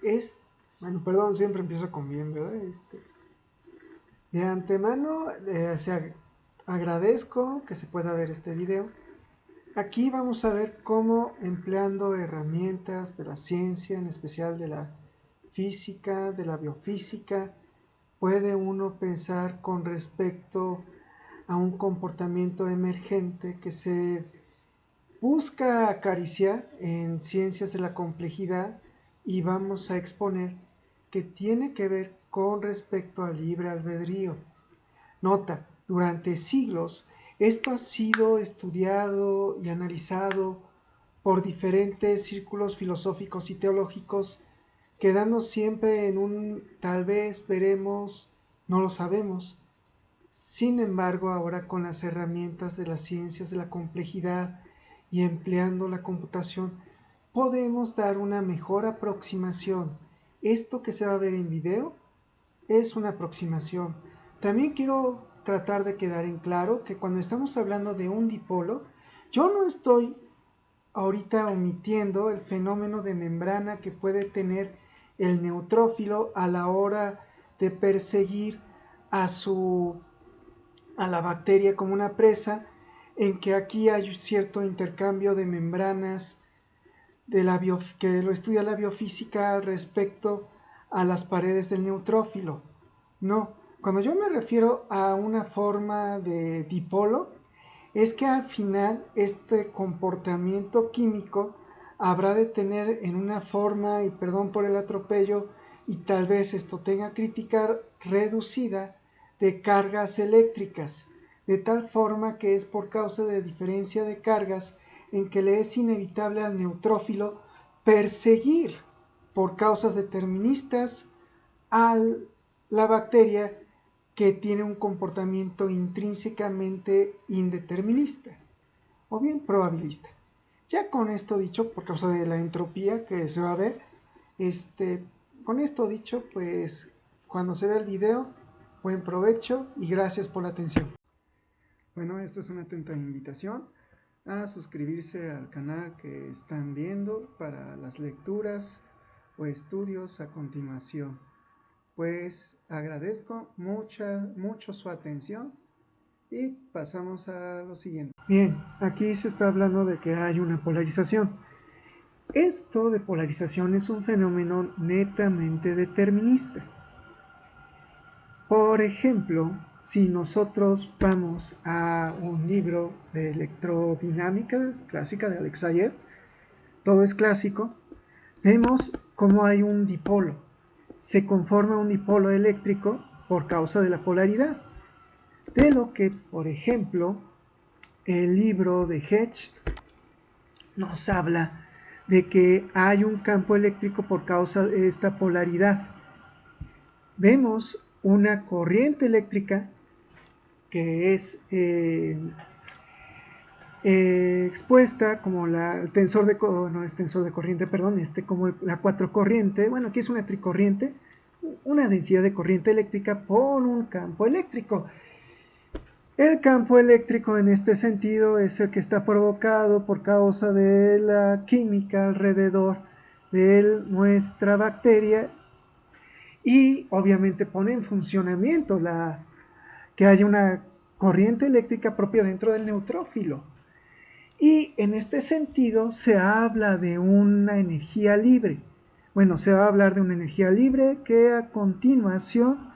es, bueno, perdón, siempre empiezo con bien, ¿verdad? De antemano, agradezco que se pueda ver este video. Aquí vamos a ver cómo empleando herramientas de la ciencia, en especial de la física, de la biofísica, puede uno pensar con respecto a un comportamiento emergente que se busca acariciar en ciencias de la complejidad, y vamos a exponer que tiene que ver con respecto al libre albedrío. Nota, durante siglos esto ha sido estudiado y analizado por diferentes círculos filosóficos y teológicos, quedando siempre en un tal vez, veremos, no lo sabemos. Sin embargo, ahora con las herramientas de las ciencias de la complejidad y empleando la computación, podemos dar una mejor aproximación. Esto que se va a ver en video es una aproximación. También quiero tratar de quedar en claro que cuando estamos hablando de un dipolo, yo no estoy ahorita omitiendo el fenómeno de membrana que puede tener el neutrófilo a la hora de perseguir a la bacteria como una presa, en que aquí hay cierto intercambio de membranas que lo estudia la biofísica respecto a las paredes del neutrófilo. No, cuando yo me refiero a una forma de dipolo, es que al final este comportamiento químico habrá de tener en una forma, y perdón por el atropello, y tal vez esto tenga crítica reducida, de cargas eléctricas, de tal forma que es por causa de diferencia de cargas en que le es inevitable al neutrófilo perseguir por causas deterministas a la bacteria que tiene un comportamiento intrínsecamente indeterminista o bien probabilista. Ya con esto dicho, por causa de la entropía que se va a ver, con esto dicho, pues cuando se vea el video, buen provecho y gracias por la atención. Bueno, esta es una atenta invitación a suscribirse al canal que están viendo para las lecturas o estudios a continuación. Pues agradezco mucho su atención y pasamos a lo siguiente. Bien, aquí se está hablando de que hay una polarización. Esto de polarización es un fenómeno netamente determinista. Por ejemplo, si nosotros vamos a un libro de electrodinámica clásica de Alex Ayer, todo es clásico, vemos cómo hay un dipolo. Se conforma un dipolo eléctrico por causa de la polaridad. De lo que, por ejemplo, el libro de Hertz nos habla de que hay un campo eléctrico por causa de esta polaridad. Vemos una corriente eléctrica que es expuesta como el tensor de no es tensor de corriente, perdón, como la cuatrocorriente. Bueno, aquí es una tricorriente, una densidad de corriente eléctrica por un campo eléctrico. El campo eléctrico en este sentido es el que está provocado por causa de la química alrededor de nuestra bacteria, y obviamente pone en funcionamiento que haya una corriente eléctrica propia dentro del neutrófilo. Y en este sentido se habla de una energía libre. Bueno, se va a hablar de una energía libre que a continuación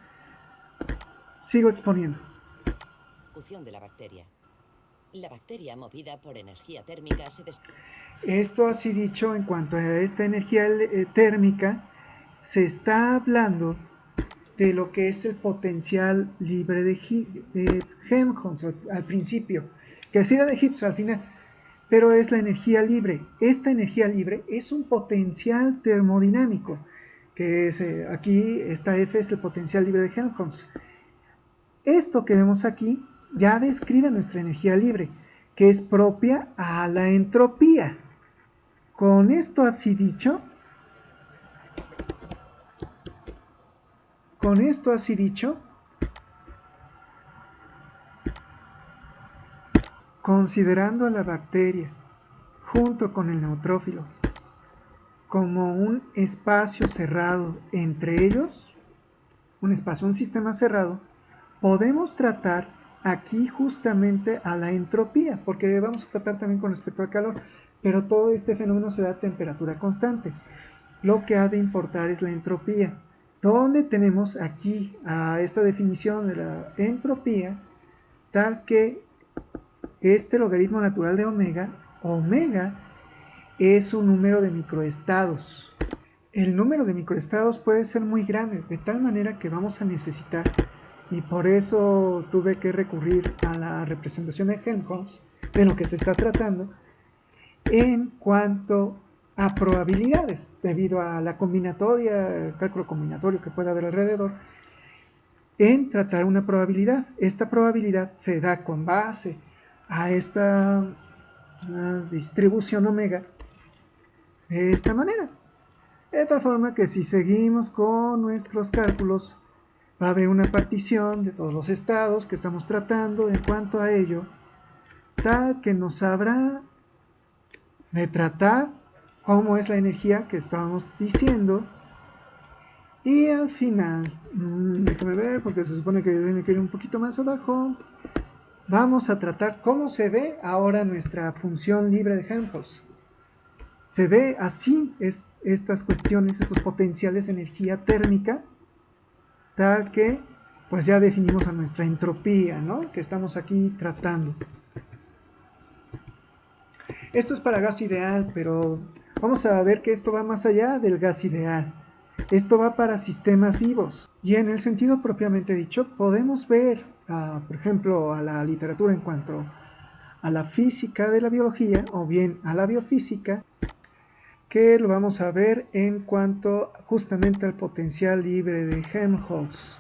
sigo exponiendo. De la bacteria. La bacteria movida por energía térmica Esto así dicho, en cuanto a esta energía térmica, se está hablando de lo que es el potencial libre de Helmholtz al principio, que así era de Gibbs al final, pero es la energía libre. Esta energía libre es un potencial termodinámico, que es, aquí esta F es el potencial libre de Helmholtz. Esto que vemos aquí ya describe nuestra energía libre, que es propia a la entropía. Con esto así dicho, considerando a la bacteria junto con el neutrófilo como un espacio cerrado entre ellos, un sistema cerrado, podemos tratar aquí justamente a la entropía, porque vamos a tratar también con respecto al calor, pero todo este fenómeno se da a temperatura constante. Lo que ha de importar es la entropía, donde tenemos aquí a esta definición de la entropía, tal que este logaritmo natural de omega es un número de microestados. El número de microestados puede ser muy grande, de tal manera que vamos a necesitar, y por eso tuve que recurrir a la representación de Helmholtz, de lo que se está tratando, en cuanto a probabilidades, debido a la combinatoria, el cálculo combinatorio que puede haber alrededor, en tratar una probabilidad. Esta probabilidad se da con base a esta distribución omega de esta manera. De tal forma que si seguimos con nuestros cálculos, va a haber una partición de todos los estados que estamos tratando en cuanto a ello, tal que nos habrá de tratar cómo es la energía que estábamos diciendo. Y al final, déjame ver porque se supone que tiene que ir un poquito más abajo, vamos a tratar cómo se ve ahora nuestra función libre de Helmholtz. Se ve así estas cuestiones, estos potenciales de energía térmica, tal que pues ya definimos a nuestra entropía, ¿no?, que estamos aquí tratando. Esto es para gas ideal, pero vamos a ver que esto va más allá del gas ideal. Esto va para sistemas vivos. Y en el sentido propiamente dicho, podemos ver, por ejemplo, a la literatura en cuanto a la física de la biología, o bien a la biofísica, que lo vamos a ver en cuanto justamente al potencial libre de Helmholtz.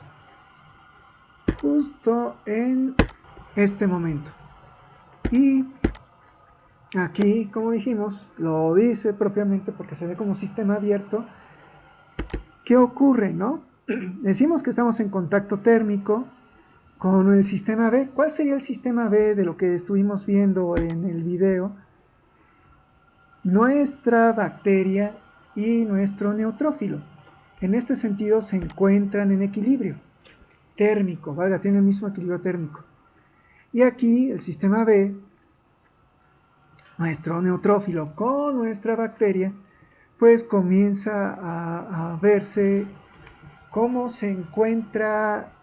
Justo en este momento. Y aquí, como dijimos, lo dice propiamente porque se ve como sistema abierto. ¿Qué ocurre, no? Decimos que estamos en contacto térmico con el sistema B. ¿Cuál sería el sistema B de lo que estuvimos viendo en el video? Nuestra bacteria y nuestro neutrófilo. En este sentido se encuentran en equilibrio térmico, ¿vale? Tienen el mismo equilibrio térmico. Y aquí el sistema B, nuestro neutrófilo con nuestra bacteria, pues comienza a verse cómo se encuentra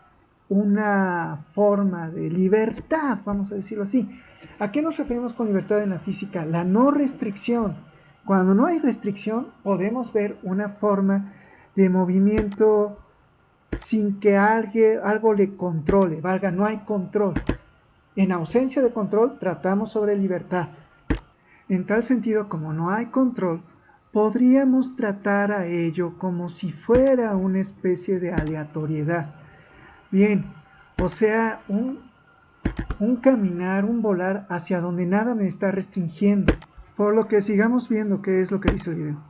una forma de libertad, vamos a decirlo así. ¿A qué nos referimos con libertad en la física? La no restricción. Cuando no hay restricción, podemos ver una forma de movimiento sin que algo le controle, valga, no hay control. En ausencia de control, tratamos sobre libertad. En tal sentido, como no hay control, podríamos tratar a ello como si fuera una especie de aleatoriedad. Bien, o sea, un caminar, un volar hacia donde nada me está restringiendo. Por lo que sigamos viendo qué es lo que dice el video.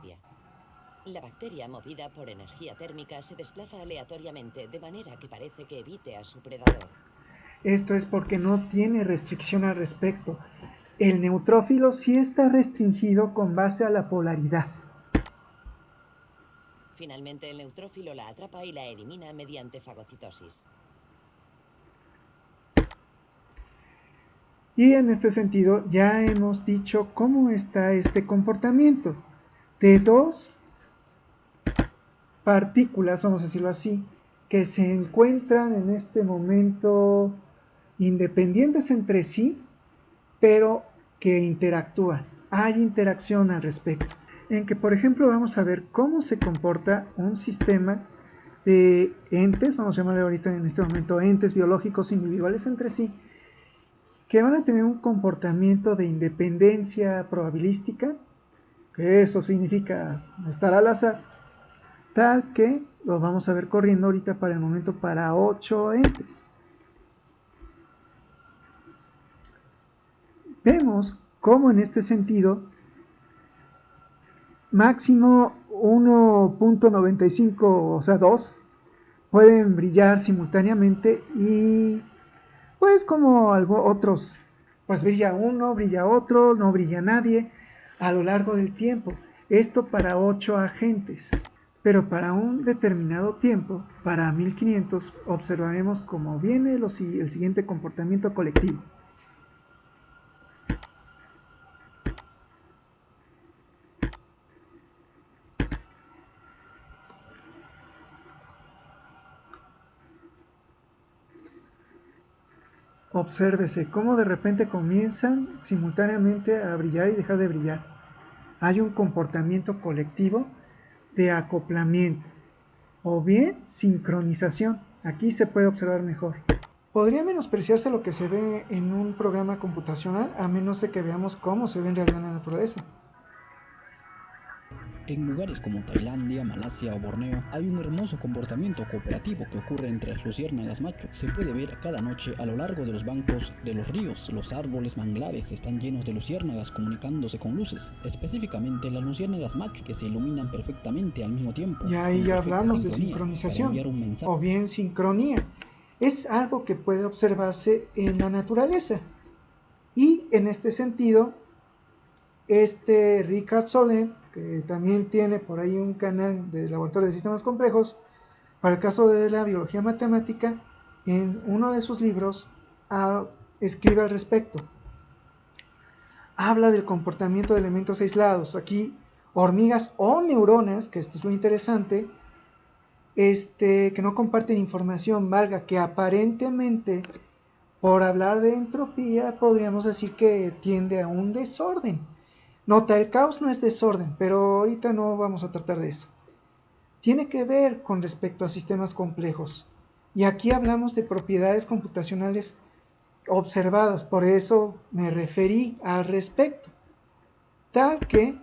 La bacteria, movida por energía térmica, se desplaza aleatoriamente, de manera que parece que evite a su predador. Esto es porque no tiene restricción al respecto. El neutrófilo sí está restringido con base a la polaridad. Finalmente, el neutrófilo la atrapa y la elimina mediante fagocitosis. Y en este sentido ya hemos dicho cómo está este comportamiento de dos partículas, vamos a decirlo así, que se encuentran en este momento independientes entre sí, pero que interactúan. Hay interacción al respecto. En que, por ejemplo, vamos a ver cómo se comporta un sistema de entes, vamos a llamarle ahorita en este momento entes biológicos individuales entre sí, que van a tener un comportamiento de independencia probabilística, que eso significa estar al azar, tal que lo vamos a ver corriendo ahorita para el momento para 8 entes. Vemos cómo en este sentido máximo 1.95, o sea 2, pueden brillar simultáneamente y pues como otros, pues brilla uno, brilla otro, no brilla nadie a lo largo del tiempo. Esto para 8 agentes. Pero para un determinado tiempo, para 1500, observaremos cómo viene el siguiente comportamiento colectivo. Obsérvese cómo de repente comienzan simultáneamente a brillar y dejar de brillar. Hay un comportamiento colectivo de acoplamiento o bien sincronización. Aquí se puede observar mejor. Podría menospreciarse lo que se ve en un programa computacional a menos de que veamos cómo se ve en realidad en la naturaleza. En lugares como Tailandia, Malasia o Borneo hay un hermoso comportamiento cooperativo que ocurre entre las luciérnagas macho. Se puede ver cada noche a lo largo de los bancos de los ríos. Los árboles manglares están llenos de luciérnagas comunicándose con luces, específicamente las luciérnagas macho, que se iluminan perfectamente al mismo tiempo. Y ahí ya hablamos de sincronización o bien sincronía. Es algo que puede observarse en la naturaleza. Y en este sentido, Ricard Solé, que también tiene por ahí un canal de laboratorio de sistemas complejos, para el caso de la biología matemática, en uno de sus libros escribe al respecto. Habla del comportamiento de elementos aislados. Aquí, hormigas o neuronas, que esto es lo interesante, que no comparten información, valga que aparentemente, por hablar de entropía, podríamos decir que tiende a un desorden. Nota, el caos no es desorden, pero ahorita no vamos a tratar de eso. Tiene que ver con respecto a sistemas complejos. Y aquí hablamos de propiedades computacionales observadas, por eso me referí al respecto. Tal que,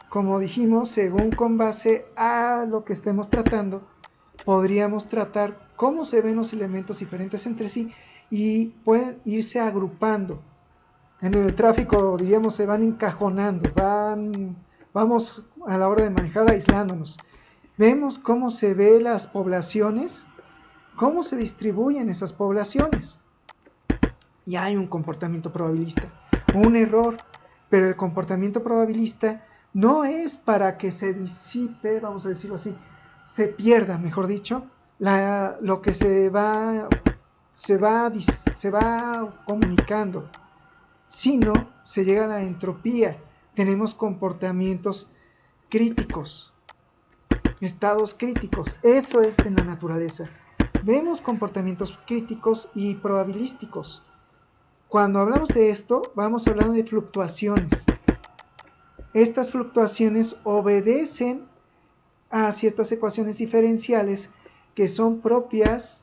como dijimos, según con base a lo que estemos tratando, podríamos tratar cómo se ven los elementos diferentes entre sí y pueden irse agrupando. En el tráfico, diríamos, se van encajonando, vamos a la hora de manejar aislándonos. Vemos cómo se ven las poblaciones, cómo se distribuyen esas poblaciones. Y hay un comportamiento probabilista, un error, pero el comportamiento probabilista no es para que se disipe, vamos a decirlo así, se pierda, mejor dicho, lo que se va comunicando, sino se llega a la entropía. Tenemos comportamientos críticos, estados críticos. Eso es en la naturaleza. Vemos comportamientos críticos y probabilísticos. Cuando hablamos de esto, vamos hablando de fluctuaciones. Estas fluctuaciones obedecen a ciertas ecuaciones diferenciales que son propias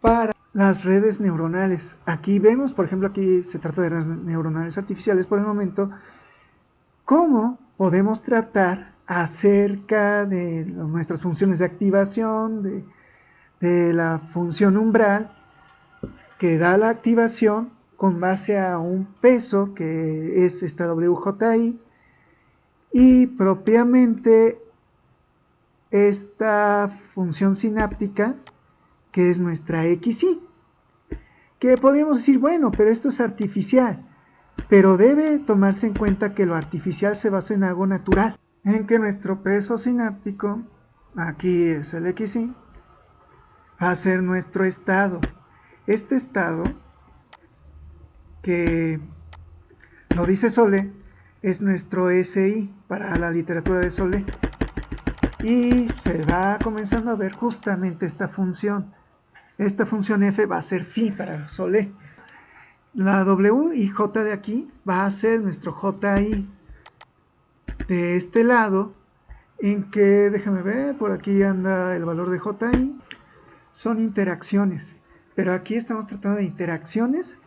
para las redes neuronales. Aquí vemos, por ejemplo, aquí se trata de redes neuronales artificiales por el momento, cómo podemos tratar acerca de nuestras funciones de activación, de la función umbral que da la activación con base a un peso que es esta WJI y propiamente esta función sináptica que es nuestra XY, que podríamos decir, bueno, pero esto es artificial, pero debe tomarse en cuenta que lo artificial se basa en algo natural, en que nuestro peso sináptico, aquí es el XY, va a ser nuestro estado. Este estado, que lo dice Solé, es nuestro SI para la literatura de Solé. Y se va comenzando a ver justamente esta función. Esta función F va a ser phi para Solé. La W y J de aquí va a ser nuestro JI. De este lado, en que, déjame ver, por aquí anda el valor de JI, son interacciones. Pero aquí estamos tratando de interacciones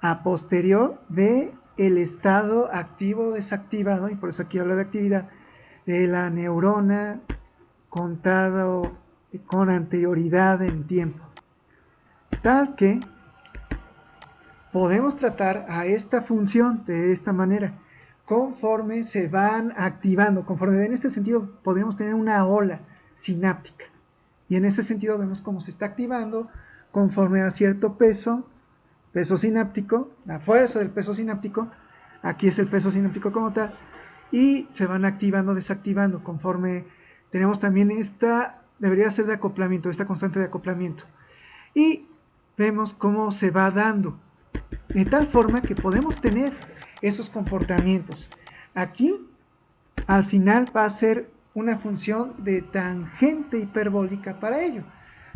a posterior de el estado activo o desactivado, y por eso aquí habla de actividad, de la neurona contado con anterioridad en tiempo. Tal que podemos tratar a esta función de esta manera, conforme se van activando, conforme en este sentido podríamos tener una ola sináptica. Y en este sentido vemos cómo se está activando conforme a cierto peso sináptico, la fuerza del peso sináptico, aquí es el peso sináptico como tal, y se van activando, desactivando conforme tenemos también esta, debería ser de acoplamiento, esta constante de acoplamiento. Y vemos cómo se va dando, de tal forma que podemos tener esos comportamientos. Aquí, al final, va a ser una función de tangente hiperbólica para ello.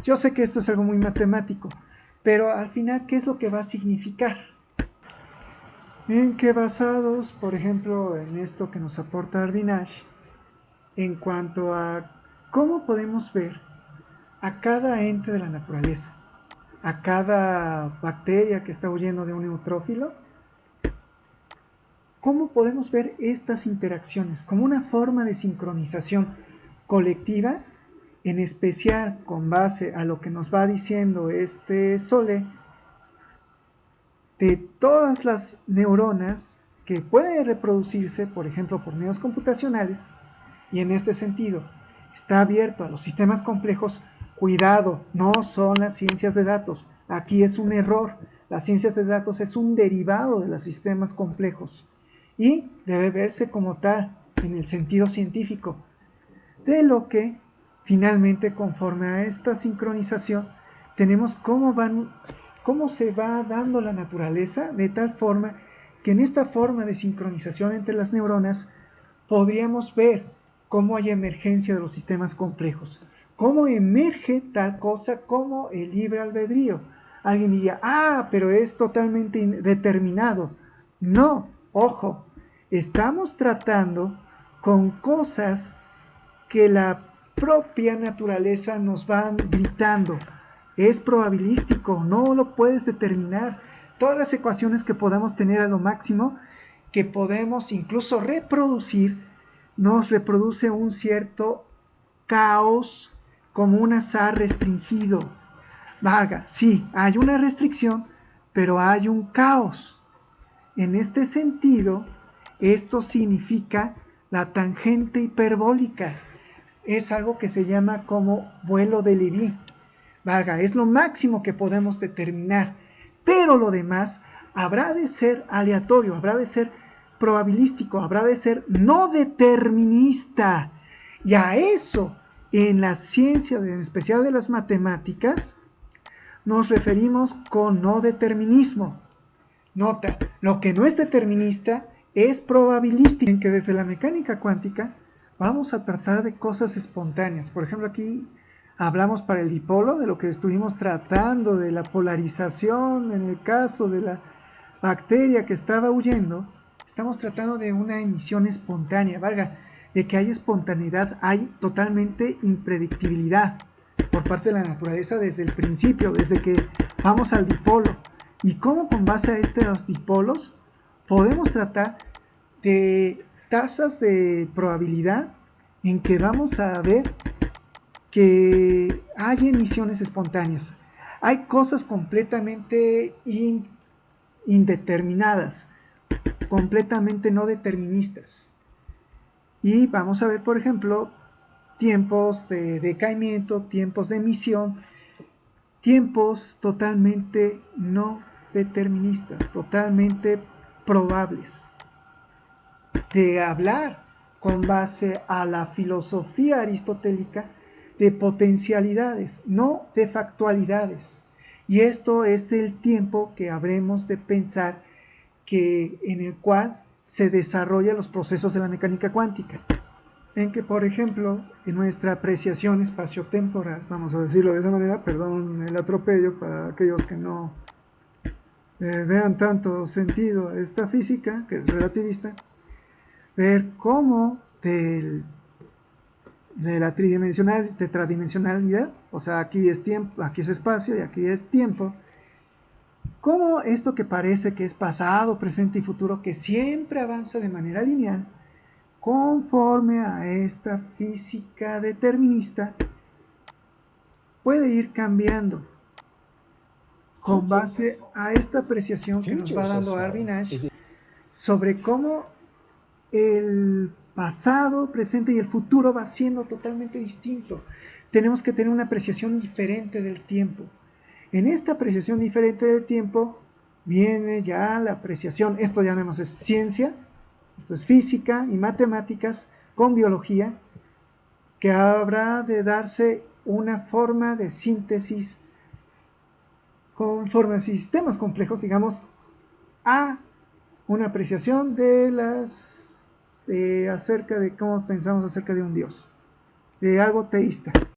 Yo sé que esto es algo muy matemático, pero al final, ¿qué es lo que va a significar? En que basados, por ejemplo, en esto que nos aporta Arvinash, en cuanto a cómo podemos ver a cada ente de la naturaleza, a cada bacteria que está huyendo de un neutrófilo, ¿cómo podemos ver estas interacciones como una forma de sincronización colectiva, en especial con base a lo que nos va diciendo este Sole, de todas las neuronas que pueden reproducirse, por ejemplo, por medios computacionales, y en este sentido está abierto a los sistemas complejos? Cuidado, no son las ciencias de datos, aquí es un error. Las ciencias de datos es un derivado de los sistemas complejos y debe verse como tal en el sentido científico, de lo que finalmente, conforme a esta sincronización, tenemos cómo se va dando la naturaleza, de tal forma que en esta forma de sincronización entre las neuronas podríamos ver cómo hay emergencia de los sistemas complejos, cómo emerge tal cosa como el libre albedrío. Alguien diría, pero es totalmente determinado. No, ojo, estamos tratando con cosas que la propia naturaleza nos va gritando. Es probabilístico, no lo puedes determinar. Todas las ecuaciones que podamos tener a lo máximo, que podemos incluso reproducir, nos reproduce un cierto caos como un azar restringido. Valga, sí, hay una restricción, pero hay un caos. En este sentido, esto significa la tangente hiperbólica. Es algo que se llama como vuelo de Leví. Valga, es lo máximo que podemos determinar, pero lo demás habrá de ser aleatorio, habrá de ser probabilístico, habrá de ser no determinista. Y a eso, en la ciencia, en especial de las matemáticas, nos referimos con no determinismo. Nota, lo que no es determinista es probabilístico, en que desde la mecánica cuántica vamos a tratar de cosas espontáneas. Por ejemplo, aquí hablamos para el dipolo de lo que estuvimos tratando, de la polarización en el caso de la bacteria que estaba huyendo. Estamos tratando de una emisión espontánea, valga, de que hay espontaneidad, hay totalmente impredictibilidad por parte de la naturaleza desde el principio, desde que vamos al dipolo. Y cómo con base a estos dipolos podemos tratar de tasas de probabilidad en que vamos a ver que hay emisiones espontáneas. Hay cosas completamente indeterminadas, completamente no deterministas. Y vamos a ver, por ejemplo, tiempos de decaimiento, tiempos de emisión, tiempos totalmente no deterministas, totalmente probables. De hablar con base a la filosofía aristotélica de potencialidades, no de factualidades. Y esto es del tiempo que habremos de pensar en el cual se desarrollan los procesos de la mecánica cuántica. En que, por ejemplo, en nuestra apreciación espaciotemporal, vamos a decirlo de esa manera, perdón el atropello para aquellos que no vean tanto sentido a esta física, que es relativista, ver cómo de la tetradimensionalidad, o sea, aquí es tiempo, aquí es espacio y aquí es tiempo, cómo esto que parece que es pasado, presente y futuro, que siempre avanza de manera lineal, conforme a esta física determinista, puede ir cambiando con base a esta apreciación que nos va dando Arvinash sobre cómo el pasado, presente y el futuro va siendo totalmente distinto. Tenemos que tener una apreciación diferente del tiempo. En esta apreciación diferente del tiempo viene ya la apreciación, esto ya no más es ciencia, Esto es física y matemáticas con biología, que habrá de darse una forma de síntesis conforme a sistemas complejos, digamos, a una apreciación acerca de cómo pensamos acerca de un Dios, de algo teísta.